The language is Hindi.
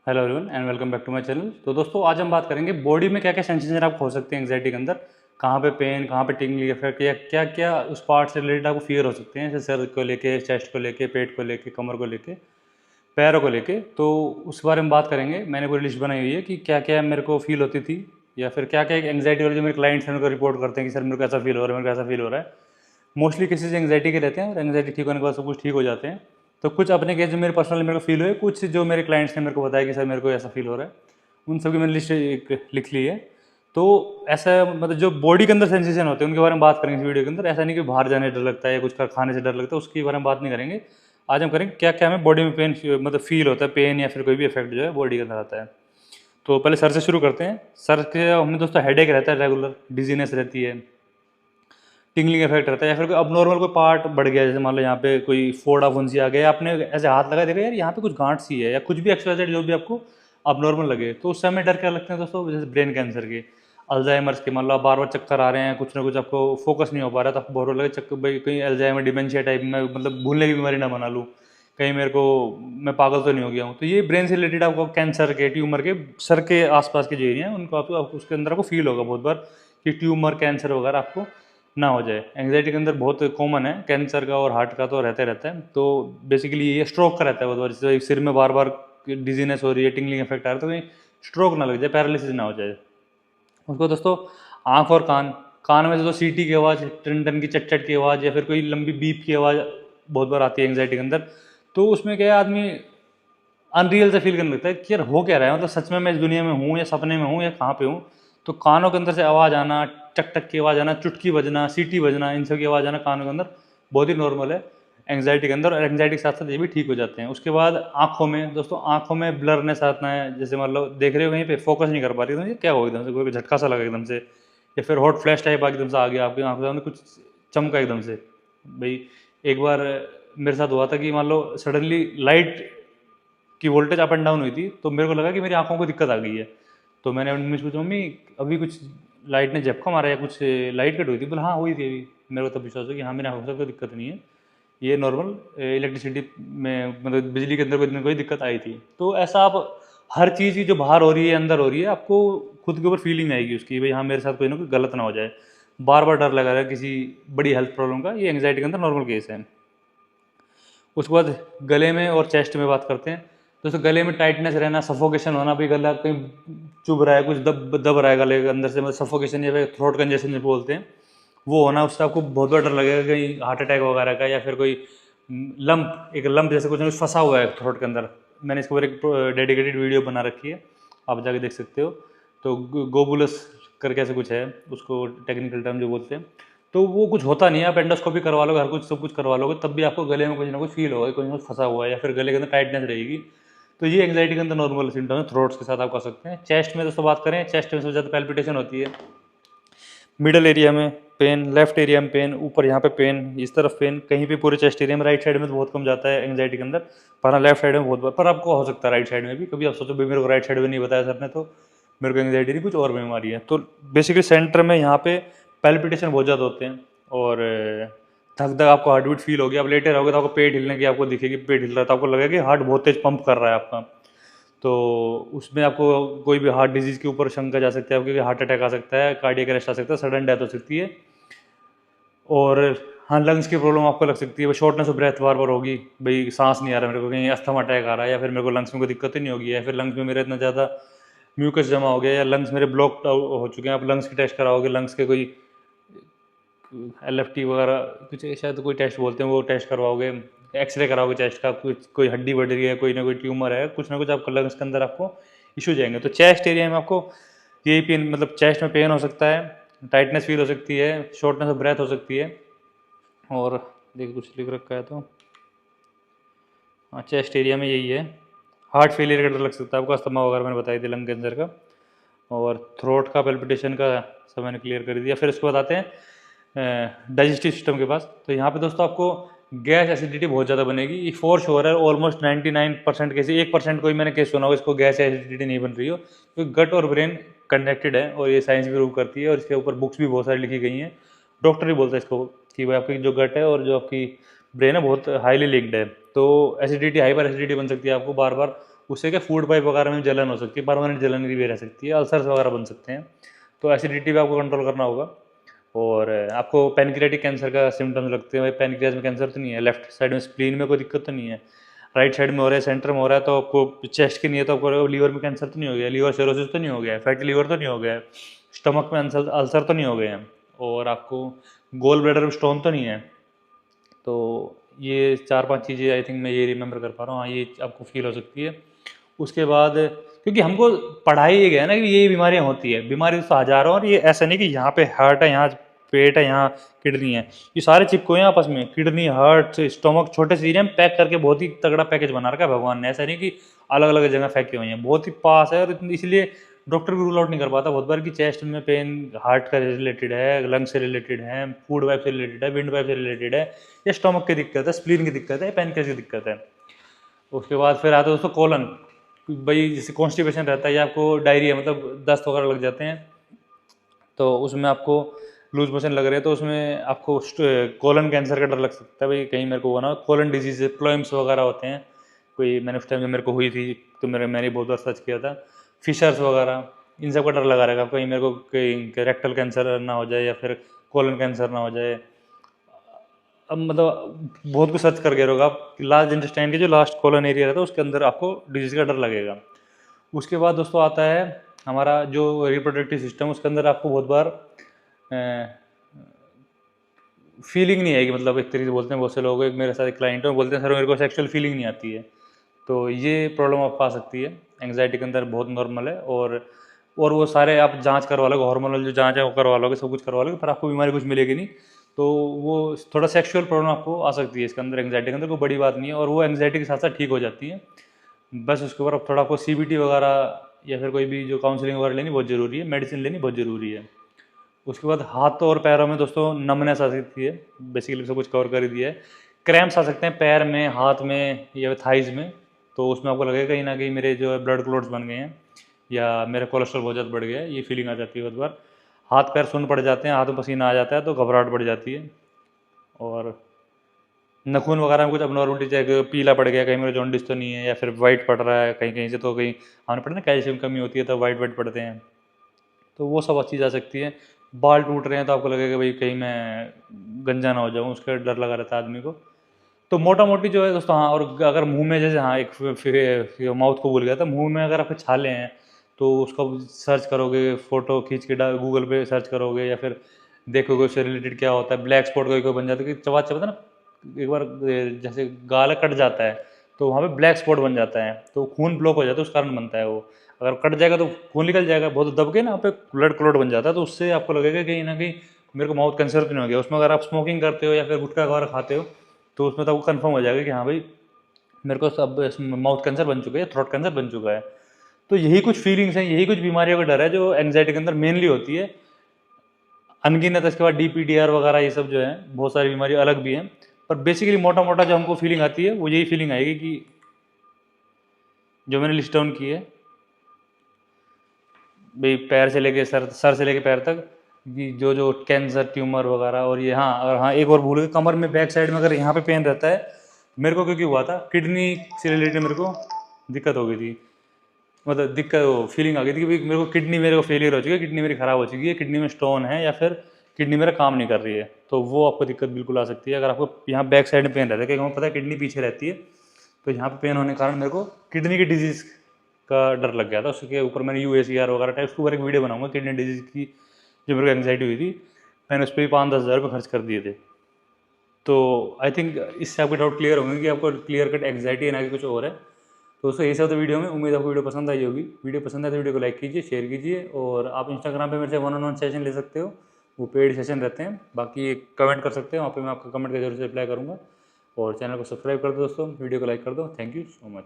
Hello everyone and welcome back to my channel. तो दोस्तों आज हम बात करेंगे बॉडी में क्या क्या सेंसेशन आपको हो सकते हैं एंग्जाइटी के अंदर, कहाँ पे पेन, कहाँ पे टिंगली इफेक्ट या क्या क्या उस पार्ट से रिलेटेड आपको फियर हो सकते हैं, जैसे सर को लेके, चेस्ट को लेके, पेट को लेके, कमर को लेके, पैरों को लेके। तो उस बारे में बात करेंगे। मैंने पूरी लिस्ट बनाई हुई है कि क्या क्या मेरे को फील होती थी या फिर क्या क्या एंग्जाइटी वाले जो मेरे क्लाइंट्स हैं उनको रिपोर्ट करते हैं कि सर मेरे को ऐसा फील हो रहा है, मेरे को ऐसा फील हो रहा है। मोस्टली केसेज एंग्जाइटी के रहते हैं और एंग्जाइटी ठीक होने के बाद सब कुछ ठीक हो जाते हैं। तो कुछ अपने केस जो मेरे पर्सनली मेरे को फील हुए, कुछ जो मेरे क्लाइंट्स ने मेरे को बताया कि सर मेरे को ऐसा फील हो रहा है, उन सब की मैंने लिस्ट एक लिख ली है। तो ऐसा मतलब जो बॉडी के अंदर सेंसेशन होते हैं उनके बारे में बात करेंगे इस वीडियो के अंदर। ऐसा नहीं कि बाहर जाने डर लगता है या कुछ खाने से डर लगता है, उसके बारे में बात नहीं करेंगे। आज हम करेंगे क्या क्या हमें बॉडी में पेन मतलब फील होता है, पेन या फिर कोई भी इफेक्ट जो है बॉडी के अंदर आता है। तो पहले सर से शुरू करते हैं। सर के हमने दोस्तों हेडेक रहता है, रेगुलर डिजीनेस रहती है, टिंगलिंग इफेक्ट रहता है, या फिर कोई अबनॉर्मल कोई पार्ट बढ़ गया, जैसे मान लो यहाँ पे कोई फोड़ा फुंसी आ गया, आपने ऐसे हाथ लगा देखा यार यहाँ पे कुछ गांठ सी है, या कुछ भी एक्सरसाइज जो भी आपको अबनॉर्मल लगे, तो उस समय डर क्या लगते हैं दोस्तों, जैसे ब्रेन कैंसर के, अल्जाइमर्स के। मान लो आप बार बार चक्कर आ रहे हैं, कुछ ना कुछ आपको फोकस नहीं हो पा रहा, तो आपको बहुत लगे चक्कर भाई कहीं अल्जाइमर डिमेंशिया टाइप में, मतलब भूलने की बीमारी ना बना लूँ, कहीं मेरे को मैं पागल तो नहीं हो गया हूँ। तो ये ब्रेन से रिलेटेड आपको कैंसर के, ट्यूमर के, सर के आसपास के जो एरिया हैं उनको आपको उसके अंदर आपको फील होगा बहुत बार कि ट्यूमर कैंसर वगैरह आपको ना हो जाए। एंग्जाइटी के अंदर बहुत कॉमन है, कैंसर का और हार्ट का तो रहता रहता है। तो बेसिकली ये स्ट्रोक का रहता है बहुत बार, जैसे सिर में बार बार डिजीनेस हो रही है, टिंगलिंग इफेक्ट आ रहा है, तो कहीं स्ट्रोक ना लग जाए, पैरालिसिस ना हो जाए। उसको दोस्तों आँख और कान, कान में से तो सीटी की आवाज़, टन टन की चट चट की आवाज़, या फिर कोई लंबी बीप की आवाज़ बहुत बार आती है एंग्जाइटी के अंदर। तो उसमें क्या है, आदमी अनरियल से फील करने लगता है कि यार हो क्या रहा है, मतलब सच में मैं इस दुनिया में हूँ या सपने में हूँ या कहाँ पे हूँ। तो कानों के अंदर से आवाज़ आना, टक टक की आवाज़ आना, चुटकी बजना, सीटी बजना, इन सब की आवाज़ आना कानों के अंदर बहुत ही नॉर्मल है एंग्जाइटी के अंदर, और एंग्जाइटी के साथ साथ ये भी ठीक हो जाते हैं। उसके बाद आँखों में दोस्तों, आँखों में ब्लरनेस आता है, जैसे मान लो देख रहे हो कहीं पे फोकस नहीं कर पा रही, तो ये क्या हो एकदम से, कोई झटका सा लगा एकदम से, या फिर हॉट फ्लैश टाइप एकदम से आ गया आपकी आँखों के सामने, कुछ चमका एकदम से। भाई एक बार मेरे साथ हुआ था कि मान लो सडनली लाइट की वोल्टेज अप एंड डाउन हुई थी, तो मेरे को लगा कि मेरी आंखों को दिक्कत आ गई है। तो मैंने मम्मी से पूछा, मम्मी अभी कुछ लाइट ने झपका मारा या कुछ लाइट कट हुई थी? बोला हाँ हुई थी अभी। मेरे को तब विश्वास हो कि हाँ मेरे आंखों से कोई दिक्कत नहीं है, ये नॉर्मल इलेक्ट्रिसिटी में, मतलब बिजली के अंदर कोई दिक्कत आई थी। तो ऐसा आप हर चीज़ की जो बाहर हो रही है अंदर हो रही है, आपको खुद के ऊपर फीलिंग आएगी उसकी, भाई हाँ मेरे साथ कोई ना कोई गलत ना हो जाए। बार बार डर लगा रहा है किसी बड़ी हेल्थ प्रॉब्लम का, ये एंग्जाइटी के अंदर नॉर्मल केस है। उसके बाद गले में और चेस्ट में बात करते हैं। दोस्तों गले में टाइटनेस रहना, सफोकेशन होना, भी गला कहीं चुभ रहा है, कुछ दब दब रहा है गले के अंदर से, मतलब सफोकेशन या फिर थ्रोट कंजेशन जो बोलते हैं वो होना, उससे आपको बहुत बड़ा डर लगेगा कहीं हार्ट अटैक वगैरह का, या फिर कोई लंप, एक लंप जैसे कुछ ना कुछ फंसा हुआ है थ्रोट के अंदर। मैंने इसके ऊपर एक डेडिकेटेड वीडियो बना रखी है, आप जाके देख सकते हो। तो गोबुलस करके ऐसे कुछ है, उसको टेक्निकल टर्म जो बोलते हैं। तो वो कुछ होता नहीं है, आप एंडोस्कोपी करवा लोगे, हर कुछ सब कुछ करवा लोगे, तब भी आपको गले में कुछ ना कुछ फील होगा, कुछ ना कुछ फंसा हुआ है, या फिर गले के अंदर टाइटनेस रहेगी। तो ये एंग्जाइटी के अंदर नॉर्मल सिम्टम है, थ्रोट्स के साथ आप कर सकते हैं। चेस्ट में दोस्तों बात करें, चेस्ट में सबसे ज़्यादा पैल्पिटेशन होती है, मिडल एरिया में पेन, लेफ्ट एरिया में पेन, ऊपर यहाँ पे पेन, इस तरफ पेन, कहीं भी पूरे चेस्ट एरिया में। राइट साइड में तो बहुत कम जाता है एंग्जाइटी के अंदर, पर हाँ लेफ्ट साइड में बहुत बार, पर आपको हो सकता है राइट साइड में भी। कभी आप सोचो भाई मेरे को राइट साइड में नहीं बताया सर ने, तो मेरे को एंग्जाइटी नहीं कुछ और बीमारी है। तो बेसिकली सेंटर में यहाँ पे पैल्पिटेशन बहुत ज़्यादा होते हैं, और धक धक आपको हार्ट बीट फील होगी। आप लेटे रहोगे तो आपको पेट हिलने की आपको दिखेगी, पेट हिल रहा है तो आपको लगेगा कि हार्ट बहुत तेज पंप कर रहा है आपका। तो उसमें आपको कोई भी हार्ट डिजीज़ के ऊपर शंका जा सकता है, क्योंकि हार्ट अटैक आ सकता है, कार्डियक अरेस्ट आ सकता है, सडन डेथ हो सकती है। और हाँ लंग्स की प्रॉब्लम आपको लग सकती है, शॉर्टनेस ऑफ ब्रेथ बार बार होगी, भाई सांस नहीं आ रहा मेरे को, कहीं अस्थमा अटैक आ रहा है, या फिर मेरे को लंग्स में कोई दिक्कत ही नहीं होगी, या फिर लंग्स में मेरा इतना ज़्यादा म्यूकस जमा हो गया, या लंग्स मेरे ब्लॉक हो चुके हैं। आप लंग्स की टेस्ट कराओगे, लंग्स के कोई LFT वगैरह कुछ शायद कोई टेस्ट बोलते हैं, वो टेस्ट करवाओगे, एक्सरे कराओगे चेस्ट का, कुछ कोई हड्डी बढ़ रही है, कोई ना कोई ट्यूमर है, कुछ ना कुछ आपको लंग्स के अंदर आपको इशू जाएंगे। तो चेस्ट एरिया में आपको यही पेन, मतलब चेस्ट में पेन हो सकता है, टाइटनेस फील हो सकती है, शॉर्टनेस ऑफ ब्रेथ हो सकती है, और देखिए कुछ लिख रखा है तो हाँ चेस्ट एरिया में यही है। हार्ट फेलियर का डर लग सकता है आपको, अस्थमा वगैरह मैंने बताई थी लंग कैंसर का, और थ्रोट का पेल्पिटेशन का सब मैंने क्लियर कर दिया। फिर उसके बाद आते हैं डाइजेस्टिव सिस्टम के पास। तो यहाँ पे दोस्तों आपको गैस एसिडिटी बहुत ज़्यादा बनेगी, ये फोर श्योर है। ऑलमोस्ट 99% केस, 1% कोई मैंने केस सुना हो इसको गैस एसिडिटी नहीं बन रही हो, क्योंकि गट और ब्रेन कनेक्टेड है, और ये साइंस भी प्रूव करती है, और इसके ऊपर बुक्स भी बहुत सारी लिखी गई हैं। डॉक्टर ही बोलता है इसको कि भाई आपकी जो गट है और जो आपकी ब्रेन है बहुत हाईली लिंक्ड है। तो एसिडिटी, हाइपर एसिडिटी बन सकती है आपको बार बार, उससे क्या फूड पाइप वगैरह में जलन हो सकती है, परमानेंट जलन भी रह सकती है, अल्सर्स वगैरह बन सकते हैं। तो एसिडिटी भी आपको कंट्रोल करना होगा। और आपको पैनक्रियाटिक कैंसर का सिम्टम्स लगते हैं, भाई पैनक्रियाज में कैंसर तो नहीं है, लेफ्ट साइड में स्प्लीन में कोई दिक्कत तो नहीं है, राइट साइड में हो रहा है, सेंटर में हो रहा है, तो आपको चेस्ट की नहीं है तो आपको लीवर में कैंसर तो नहीं हो गया, लीवर सिरोसिस तो नहीं हो गया, फैटी लीवर तो नहीं हो गया, स्टमक में अल्सर तो नहीं हो गए हैं, और आपको गोल ब्लैडर में स्टोन तो नहीं है। तो ये 4-5 चीज़ें आई थिंक मैं ये रिमेंबर कर पा रहा हूँ। हाँ, ये आपको फील हो सकती है। उसके बाद क्योंकि हमको पढ़ाई ये गया ना कि ये बीमारियाँ होती है, बीमारी तो हजारों, और ये ऐसा नहीं कि यहाँ पे हार्ट है, यहाँ पेट है, यहाँ किडनी है, ये सारे चिपको हैं आपस में, किडनी, हार्ट, स्टोमक, छोटे से एरिया में पैक करके बहुत ही तगड़ा पैकेज बना रखा है भगवान ने। ऐसा नहीं कि अलग अलग जगह फेंके हुए हैं, बहुत ही पास है। और इसलिए डॉक्टर भी रूल आउट नहीं कर पाता बहुत बार कि चेस्ट में पेन हार्ट का रिलेटेड है, लंग से रिलेटेड है, फूड वाइप से रिलेटेड है, विंड वाइप से रिलेटेड है, या स्टोमक की दिक्कत है, स्प्लीन की दिक्कत है, पैनक्रियाज की दिक्कत है। उसके बाद फिर आता है दोस्तों कोलन। भाई जैसे कॉन्स्टिपेशन रहता है या आपको डायरिया मतलब दस्त वगैरह लग जाते हैं, तो उसमें आपको लूज मोशन लग रहे हैं, तो उसमें आपको कोलन कैंसर का डर लग सकता है, भाई कहीं मेरे को हुआ ना कोलन डिजीज, प्लोइम्स वगैरह होते हैं कोई, मैंने उस टाइम जब मेरे को हुई थी तो मैंने बहुत बार सर्च किया था, फिशर्स वगैरह, इन सब का डर लगा रहेगा कहीं मेरे को कहीं रेक्टल कैंसर ना हो जाए या फिर कोलन कैंसर ना हो जाए। अब मतलब बहुत कुछ सर्च कर गए रहोगे आप, लार्ज इंटेस्टाइन के जो लास्ट कोलन एरिया रहता है उसके अंदर आपको डिजीज का डर लगेगा। उसके बाद दोस्तों आता है हमारा जो रिप्रोडक्टिव सिस्टम, उसके अंदर आपको बहुत बार फीलिंग नहीं आएगी, मतलब एक तरीके से बोलते हैं बहुत से लोग, एक मेरे साथ एक क्लाइंट है बोलते हैं सर मेरे को सेक्सुअल फीलिंग नहीं आती है, तो ये प्रॉब्लम आपको आ सकती है। एंग्जाइटी के अंदर बहुत नॉर्मल है, और वो सारे आप जांच करवा लोगे, हार्मोनल जो जांच है वो करवा लोगे, सब कुछ करवा लोगे, पर आपको बीमारी कुछ मिलेगी नहीं। तो वो थोड़ा सेक्सुअल प्रॉब्लम आपको आ सकती है इसके अंदर, एंग्जाइटी के अंदर कोई बड़ी बात नहीं है, और वो एंग्जाइटी के साथ साथ ठीक हो जाती है। बस उसके ऊपर अब थोड़ा आपको CBT वगैरह या फिर कोई भी जो काउंसलिंग वगैरह लेनी बहुत ज़रूरी है, मेडिसिन लेनी बहुत ज़रूरी है। उसके बाद हाथों और पैरों में दोस्तों नमनेस आ सकती है, बेसिकली सब कुछ कवर कर ही दिया है। क्रैम्प्स आ सकते हैं पैर में, हाथ में या थाइज में, तो उसमें आपको लगेगा कहीं ना कहीं मेरे जो है ब्लड क्लॉट्स बन गए हैं या मेरा कोलेस्ट्रॉल बहुत ज़्यादा बढ़ गया है, ये फीलिंग आ जाती है बहुत बार। हाथ पैर सुन्न पड़ जाते हैं, हाथों में पसीना आ जाता है तो घबराहट बढ़ जाती है। और नखून वगैरह में कुछ अबनॉर्मलिटी, चाहे पीला पड़ गया, कहीं मेरा जॉन्डिस तो नहीं है, या फिर वाइट पड़ रहा है कहीं कहीं से, तो कहीं हमने पढ़ा ना कैल्शियम कमी होती है तो वाइट वाइट पड़ते हैं, तो वो सब चीज़ आ सकती है। बाल टूट रहे हैं तो आपको लगेगा भाई कहीं मैं गंजा ना हो जाऊँ, उसका डर लगा रहता है आदमी को। तो मोटा मोटी जो है दोस्तों, हाँ, और अगर मुंह में जैसे, हाँ एक माउथ को भूल गया था, मुंह में अगर आपके छाले हैं तो उसको सर्च करोगे, फोटो खींच के गूगल पे सर्च करोगे, या फिर देखोगे उससे रिलेटेड क्या होता है। ब्लैक स्पॉट कोई कोई बन जाता है कि चबा चबा ना, एक बार जैसे गाल कट जाता है तो वहाँ पे ब्लैक स्पॉट बन जाता है, तो खून ब्लॉक हो जाता है, उस कारण बनता है वो। अगर कट जाएगा तो खून निकल जाएगा, बहुत दब के ना पे ब्लड क्लॉट बन जाता है, तो उससे आपको लगेगा कहीं ना कहीं मेरे को माउथ कैंसर तो नहीं हो गया। उसमें अगर आप स्मोकिंग करते हो या फिर गुटखा वगैरह खाते हो तो उसमें तो आपको कन्फर्म हो जाएगा कि हाँ भाई मेरे को सब माउथ कैंसर बन चुका है, थ्रोट कैंसर बन चुका है। तो यही कुछ फीलिंग्स हैं, यही कुछ बीमारियों का डर है जो एंग्जाइटी के अंदर मेनली होती है। अनगिनत इसके बाद DPTR वगैरह ये सब जो है, बहुत सारी बीमारी अलग भी हैं, पर बेसिकली मोटा मोटा जो हमको फीलिंग आती है वो यही फीलिंग आएगी कि जो मैंने लिस्ट डाउन की है भाई, पैर से लेके सर से लेके पैर तक, कि जो जो कैंसर, ट्यूमर वगैरह। और ये, हाँ, और हाँ एक और भूल गए, कमर में बैक साइड में अगर यहाँ पे पेन रहता है, मेरे को क्योंकि हुआ था किडनी से रिलेटेड, मेरे को दिक्कत हो गई थी, मतलब दिक्कत, वो फीलिंग आ गई थी कि भाई मेरे को किडनी मेरे को फेलियर हो चुकी है, किडनी मेरी खराब हो चुकी है, किडनी में स्टोन है या फिर किडनी मेरा काम नहीं कर रही है। तो वो आपको दिक्कत बिल्कुल आ सकती है अगर आपको यहाँ बैक साइड में पेन रहता है, क्योंकि हमें पता है किडनी पीछे रहती है, तो यहाँ पे पेन होने के कारण मेरे को किडनी की डिजीज़ का डर लग गया था। उसके ऊपर मैंने UACR वगैरह टाइप उसके ऊपर एक वीडियो बनाऊंगा किडनी डिजीज़ की, जो मेरे को एंग्जाइटी हुई थी, मैंने उस पर भी 5-10 हज़ार रुपये खर्च कर दिए थे। तो आई थिंक इससे आपके डाउट क्लियर होंगे कि आपको क्लियर कट एंग्जाइटी है ना कि कुछ और है। तो दोस्तों यही सब तो वीडियो में, उम्मीद आपको वीडियो पसंद आई होगी। वीडियो पसंद आए तो वीडियो को लाइक कीजिए, शेयर कीजिए, और आप इंस्टाग्राम पे मेरे से 1-on-1 सेशन ले सकते हो, वो पेड सेशन रहते हैं। बाकी कमेंट कर सकते हो, वहाँ पे मैं आपका कमेंट का जरूर से रिप्लाई करूँगा। और चैनल को सब्सक्राइब कर दो दोस्तों, वीडियो को लाइक कर दो। Thank you so much.